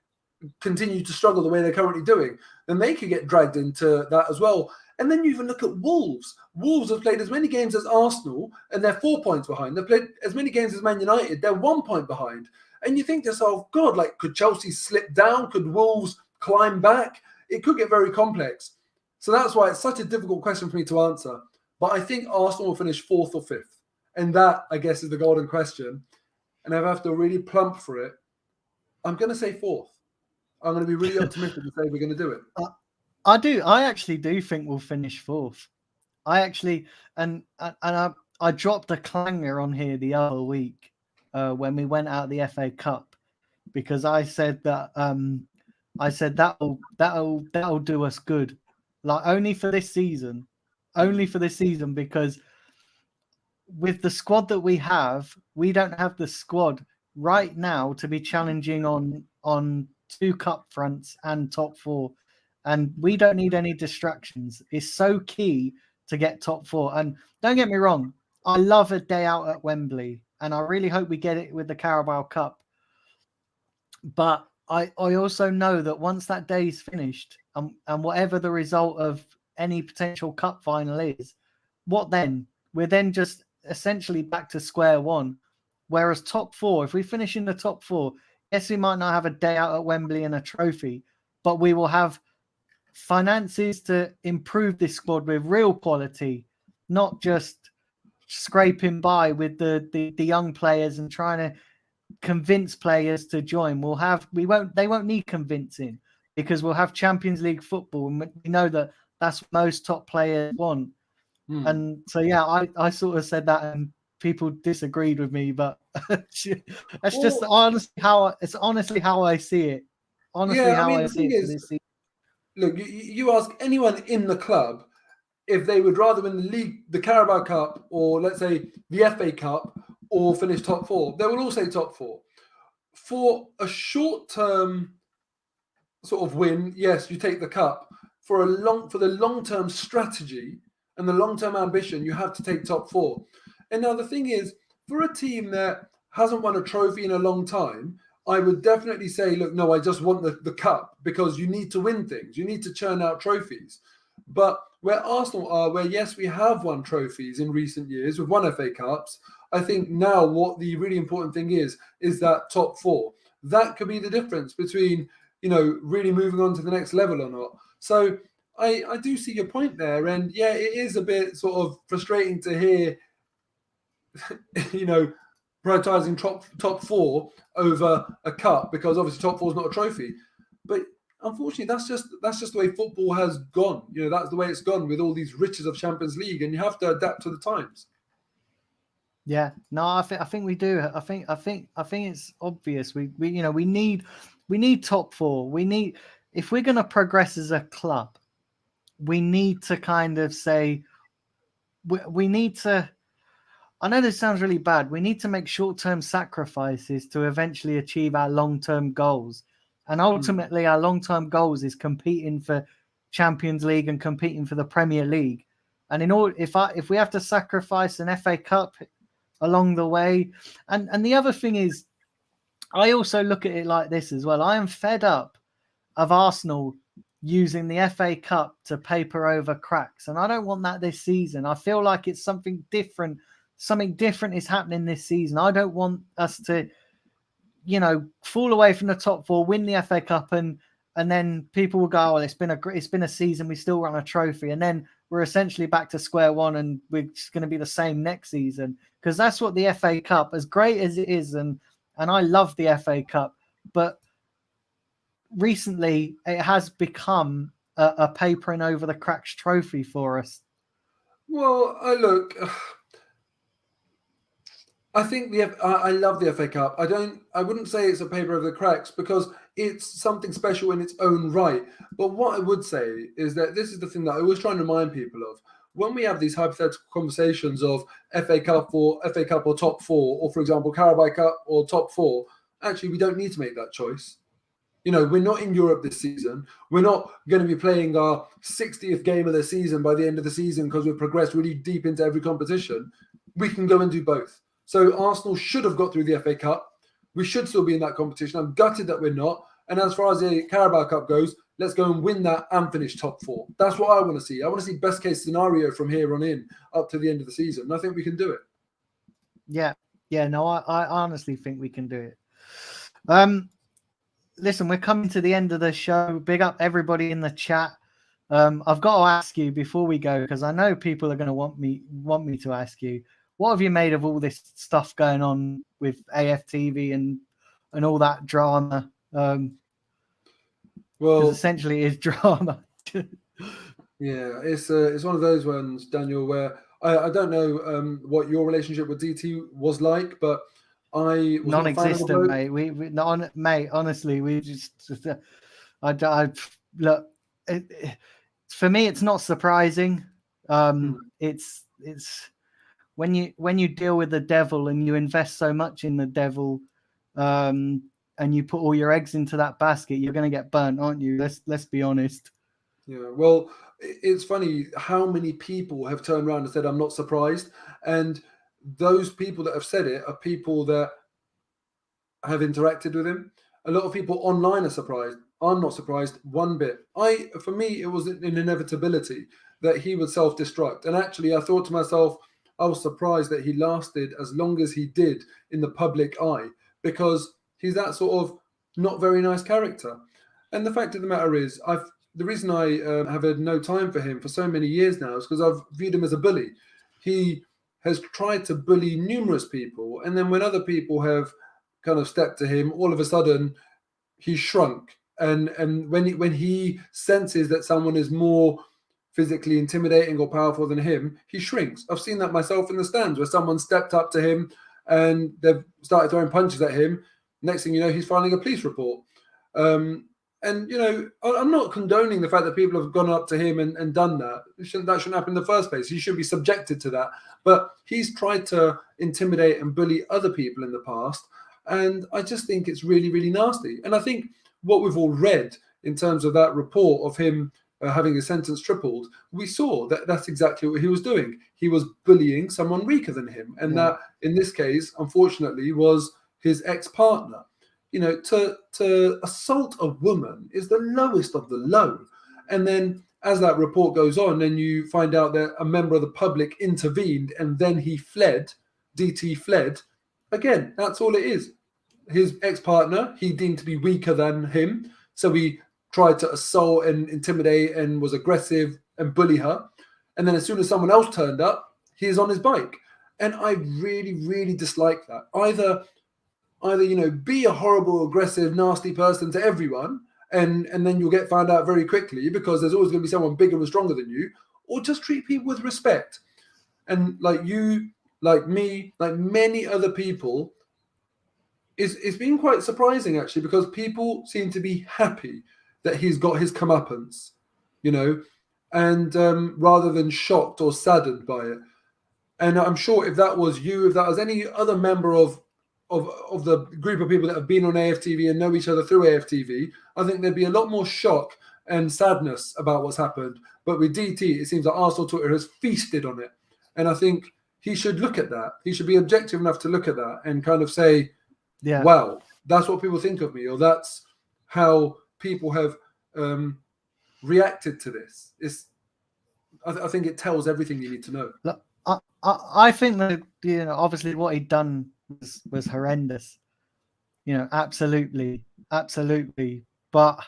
continue to struggle the way they're currently doing, then they could get dragged into that as well. And then you even look at Wolves. Wolves have played as many games as Arsenal, and they're 4 points behind. They've played as many games as Man United. They're 1 point behind. And you think to yourself, God, could Chelsea slip down? Could Wolves climb back? It could get very complex. So that's why it's such a difficult question for me to answer. But I think Arsenal will finish 4th or 5th. And that, I guess, is the golden question. And if I have to really plump for it, I'm going to say 4th. I'm going to be really optimistic and say we're going to do it. I actually do think we'll finish 4th. I dropped a clanger on here the other week when we went out the FA Cup, because I said that that'll do us good, only for this season, because with the squad that we have, we don't have the squad right now to be challenging on 2 cup fronts and top 4. And we don't need any distractions. It's so key to get top 4. And don't get me wrong, I love a day out at Wembley, and I really hope we get it with the Carabao Cup. But I also know that once that day is finished, and whatever the result of any potential cup final is, what then? We're then just essentially back to square one. Whereas top 4, if we finish in the top 4, yes, we might not have a day out at Wembley and a trophy, but we will have finances to improve this squad with real quality, not just scraping by with the young players and trying to convince players to join. They won't need convincing, because we'll have Champions League football, and we know that that's what most top players want. And so I sort of said that, and people disagreed with me, but that's just honestly how I see it. I see it this season. Look, you ask anyone in the club if they would rather win the league, the Carabao Cup, or let's say the FA Cup, or finish top 4. They will all say top 4. For a short-term sort of win, yes, you take the cup. For the long-term strategy and the long-term ambition, you have to take top 4. And now the thing is, for a team that hasn't won a trophy in a long time, I would definitely say, look, no, I just want the cup, because you need to win things. You need to churn out trophies. But where Arsenal are, where, yes, we have won trophies in recent years, we've won FA Cups, I think now what the really important thing is that top 4. That could be the difference between, really moving on to the next level or not. So I do see your point there. And yeah, it is a bit sort of frustrating to hear, prioritising top 4 over a cup, because obviously top 4 is not a trophy. But unfortunately, that's just the way football has gone. You know, that's the way it's gone with all these riches of Champions League, and you have to adapt to the times. Yeah, no, I think we do. I think it's obvious. We need top four. We need, if we're going to progress as a club, we need to kind of say we need to. I know this sounds really bad. We need to make short-term sacrifices to eventually achieve our long-term goals, and ultimately, our long-term goals is competing for Champions League and competing for the Premier League. And in order, if we have to sacrifice an FA Cup along the way. And the other thing is, I also look at it like this as well. I am fed up of Arsenal using the FA Cup to paper over cracks. And I don't want that this season. I feel like it's something different. Something different is happening this season. I don't want us to, fall away from the top four, win the FA Cup, and then people will go, "Oh, it's been a season. We still run a trophy," and then we're essentially back to square one, and we're just going to be the same next season. Because that's what the FA Cup, as great as it is, and I love the FA Cup, but recently it has become a papering over the cracks trophy for us. Well, I think I love the FA Cup. I wouldn't say it's a paper over the cracks because it's something special in its own right. But what I would say is that this is the thing that I always try and remind people of. When we have these hypothetical conversations of FA Cup or top four, or for example, Carabao Cup or top four, actually, we don't need to make that choice. We're not in Europe this season. We're not going to be playing our 60th game of the season by the end of the season because we've progressed really deep into every competition. We can go and do both. So Arsenal should have got through the FA Cup. We should still be in that competition. I'm gutted that we're not. And as far as the Carabao Cup goes, let's go and win that and finish top four. That's what I want to see. I want to see best case scenario from here on in up to the end of the season. And I think we can do it. Yeah. No, I honestly think we can do it. Listen, we're coming to the end of the show. Big up everybody in the chat. I've got to ask you before we go, because I know people are going to want me to ask you, what have you made of all this stuff going on with AFTV and all that drama? Well, essentially, it's drama. Yeah, it's one of those ones, Daniel, where I don't know what your relationship with DT was like, but I was non-existent, mate. Mate, honestly, we just I look. For me, it's not surprising. It's when you deal with the devil and you invest so much in the devil, and you put all your eggs into that basket, you're going to get burnt, aren't you? Let's be honest. Yeah, well, it's funny how many people have turned around and said, "I'm not surprised," and those people that have said it are people that have interacted with him. A lot of people online are surprised. I'm not surprised one bit. For me, it was an inevitability that he would self-destruct. And actually, I thought to myself, I was surprised that he lasted as long as he did in the public eye, because he's that sort of not very nice character. And the fact of the matter is, the reason I have had no time for him for so many years now is because I've viewed him as a bully. He has tried to bully numerous people, and then when other people have kind of stepped to him, all of a sudden he shrunk. And when he senses that someone is more physically intimidating or powerful than him, he shrinks. I've seen that myself in the stands where someone stepped up to him and they've started throwing punches at him. Next thing you know, he's filing a police report. And, I'm not condoning the fact that people have gone up to him and done that. That shouldn't happen in the first place. He should be subjected to that. But he's tried to intimidate and bully other people in the past. And I just think it's really, really nasty. And I think what we've all read in terms of that report of him having his sentence tripled, we saw that that's exactly what he was doing. He was bullying someone weaker than him. And that, in this case, unfortunately, was his ex-partner. To assault a woman is the lowest of the low. And then as that report goes on, then you find out that a member of the public intervened and then he fled, DT fled. Again, that's all it is. His ex-partner, he deemed to be weaker than him. So he tried to assault and intimidate and was aggressive and bully her. And then as soon as someone else turned up, he's on his bike. And I really, really dislike that. Either, be a horrible, aggressive, nasty person to everyone and then you'll get found out very quickly because there's always going to be someone bigger and stronger than you, or just treat people with respect. And like you, like me, like many other people, it's been quite surprising actually, because people seem to be happy that he's got his comeuppance, you know, and rather than shocked or saddened by it. And I'm sure if that was you, if that was any other member of the group of people that have been on AFTV and know each other through AFTV, I think there'd be a lot more shock and sadness about what's happened. But with DT, it seems that Arsenal Twitter has feasted on it. And I think he should look at that. He should be objective enough to look at that and kind of say, wow, that's what people think of me, or that's how people have reacted to this. I think it tells everything you need to know. Look, I think that, you know, obviously what he'd done was horrendous. You know, absolutely. But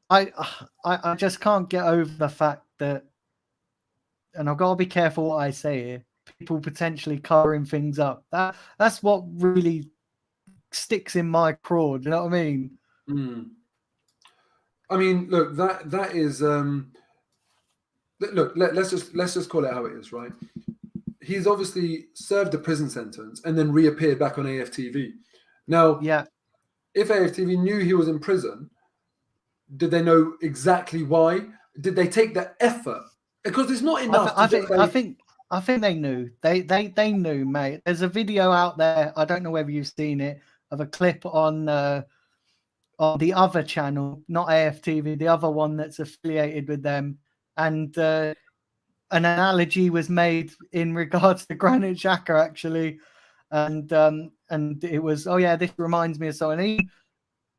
I just can't get over the fact that, and I've got to be careful what I say here, people potentially covering things up. That's what really sticks in my craw. Do you know what I mean? I mean, look, that is look. Let's just call it how it is, right? He's obviously served a prison sentence and then reappeared back on AFTV. Now, if AFTV knew he was in prison, did they know exactly why? Did they take the effort? Because it's not enough. I think they knew. They knew, mate. There's a video out there. I don't know whether you've seen it, of a clip on the other channel, not AFTV, the other one that's affiliated with them, and an analogy was made in regards to Granit Xhaka actually, and it was, oh yeah, this reminds me of so, and he,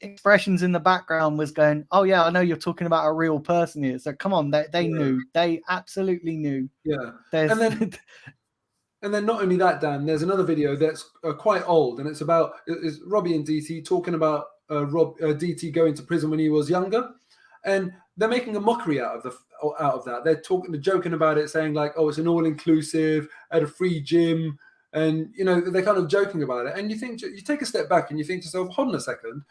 expressions in the background was going, oh yeah, I know you're talking about a real person here. So come on, they knew, they absolutely knew. Yeah, and then not only that, Dan, there's another video that's quite old, and it's Robbie and DT talking about DT going to prison when he was younger, and they're making a mockery out of that. They're joking about it, saying like, oh, it's an all-inclusive at a free gym, and you know, they're kind of joking about it. And you take a step back and you think to yourself, hold on a second,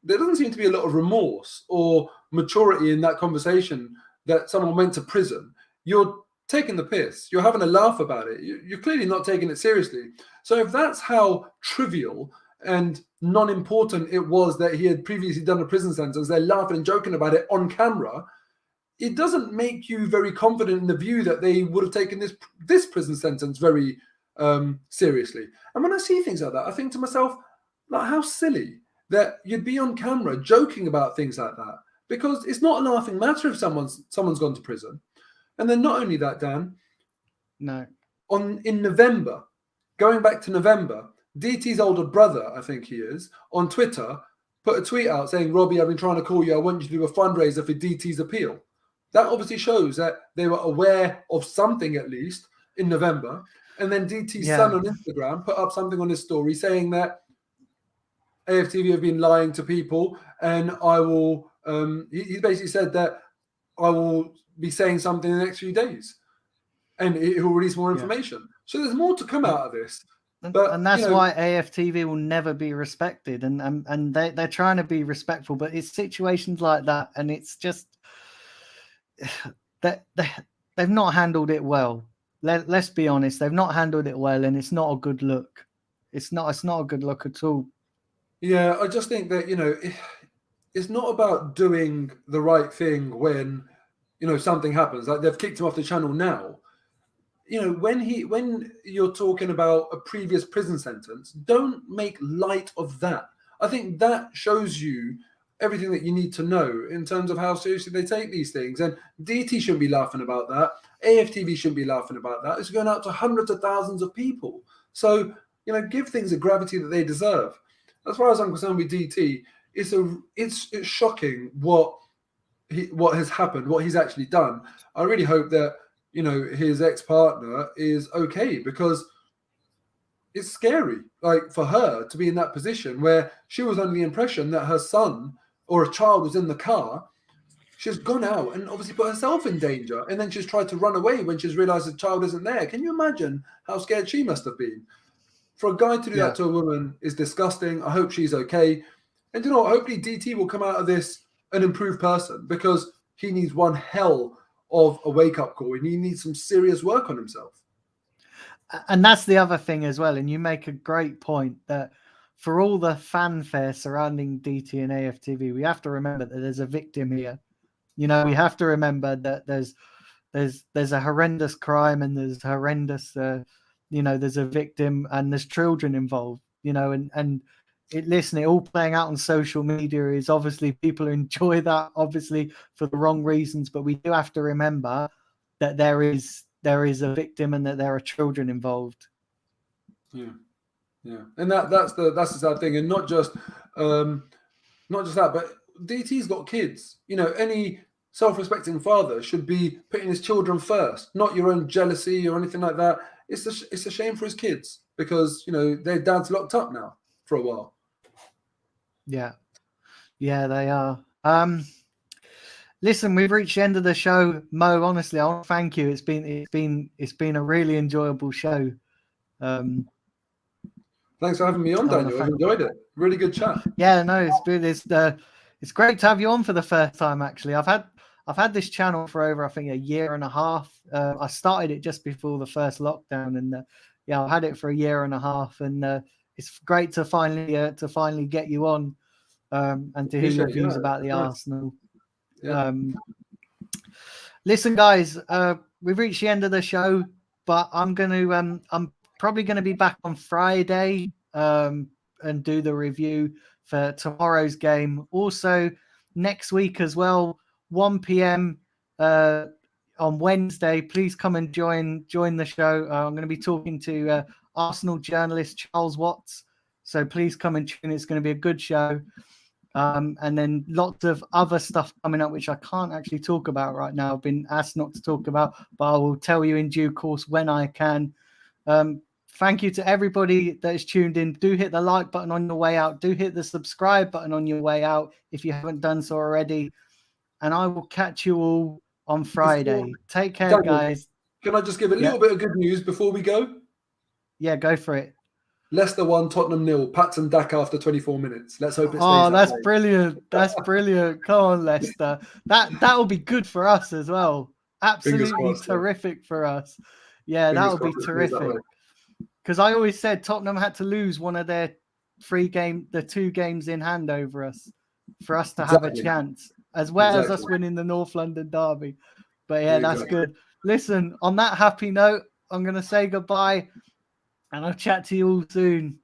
there doesn't seem to be a lot of remorse or maturity in that conversation that someone went to prison. You're taking the piss. You're having a laugh about it. You're clearly not taking it seriously. So if that's how trivial and non-important it was that he had previously done a prison sentence, they're laughing and joking about it on camera, it doesn't make you very confident in the view that they would have taken this prison sentence very seriously. And when I see things like that, I think to myself, like, how silly that you'd be on camera joking about things like that, because it's not a laughing matter if someone's gone to prison. And then not only that, Dan, in November, going back to November, DT's older brother, I think he is, on Twitter, put a tweet out saying, Robbie, I've been trying to call you. I want you to do a fundraiser for DT's appeal. That obviously shows that they were aware of something, at least, in November. And then DT's son on Instagram put up something on his story saying that AFTV have been lying to people, and I will, he basically said that I will be saying something in the next few days, and he will release more information. So there's more to come out of this. And that's why AFTV will never be respected, and they're trying to be respectful, but it's situations like that, and it's just that they've not handled it well. Let's be honest, they've not handled it well, and it's not a good look. It's not a good look at all. Yeah, I just think that, you know, it's not about doing the right thing when, you know, something happens. Like, they've kicked him off the channel now. You know, when you're talking about a previous prison sentence, don't make light of that. I think that shows you everything that you need to know in terms of how seriously they take these things. And DT shouldn't be laughing about that. AFTV shouldn't be laughing about that. It's going out to hundreds of thousands of people. So, you know, give things the gravity that they deserve. As far as I'm concerned with DT, it's shocking what has happened, what he's actually done. I really hope that, you know, his ex-partner is okay, because it's scary, like, for her to be in that position where she was under the impression that her son or a child was in the car. She's gone out and obviously put herself in danger, and then she's tried to run away when she's realized the child isn't there. Can you imagine how scared she must have been? For a guy to do that to a woman is disgusting. I hope she's okay. And you know what? Hopefully DT will come out of this an improved person, because he needs one hell of a wake-up call and he needs some serious work on himself. And that's the other thing as well. And you make a great point that for all the fanfare surrounding DT and AFTV, we have to remember that there's a victim here. You know, we have to remember that there's a horrendous crime and there's horrendous, there's a victim and there's children involved, and it all playing out on social media is obviously people enjoy that, obviously for the wrong reasons, but we do have to remember that there is a victim and that there are children involved. Yeah, and that's the sad thing, and not just that, but DT's got kids. Any self-respecting father should be putting his children first, not your own jealousy or anything like that. It's a shame for his kids, because their dad's locked up now for a while. Yeah, they are. Listen, we've reached the end of the show, Mo. Honestly, I want to thank you. It's been a really enjoyable show. Thanks for having me on, Daniel. I've enjoyed it. Really good chat. Yeah, no, it's good. It's great to have you on for the first time. Actually, I've had this channel for over, I think, a year and a half. I started it just before the first lockdown, and I've had it for a year and a half, and it's great to finally get you on and to hear your views about the Arsenal. Yeah. Listen, guys, we've reached the end of the show, but I'm probably going to be back on Friday and do the review for tomorrow's game. Also, next week as well, 1 p.m. On Wednesday. Please come and join the show. I'm going to be talking to Arsenal journalist Charles Watts. So please come and tune in. It's going to be a good show. And then lots of other stuff coming up, which I can't actually talk about right now. I've been asked not to talk about, but I will tell you in due course when I can. Thank you to everybody that is tuned in. Do hit the like button on your way out. Do hit the subscribe button on your way out if you haven't done so already. And I will catch you all on Friday. Take care, Daniel, guys. Can I just give a little bit of good news before we go? Yeah, go for it. Leicester 1, Tottenham 0. Patson Daka after 24 minutes. Let's hope it stays. Oh, that's brilliant. That's brilliant. Come on, Leicester. That will be good for us as well. Absolutely terrific for us. Yeah, that will be terrific. Because I always said Tottenham had to lose one of their 2 games in hand over us for us to have a chance, as well as us winning the North London derby. But yeah, that's good. Listen, on that happy note, I'm going to say goodbye, and I'll chat to you all soon.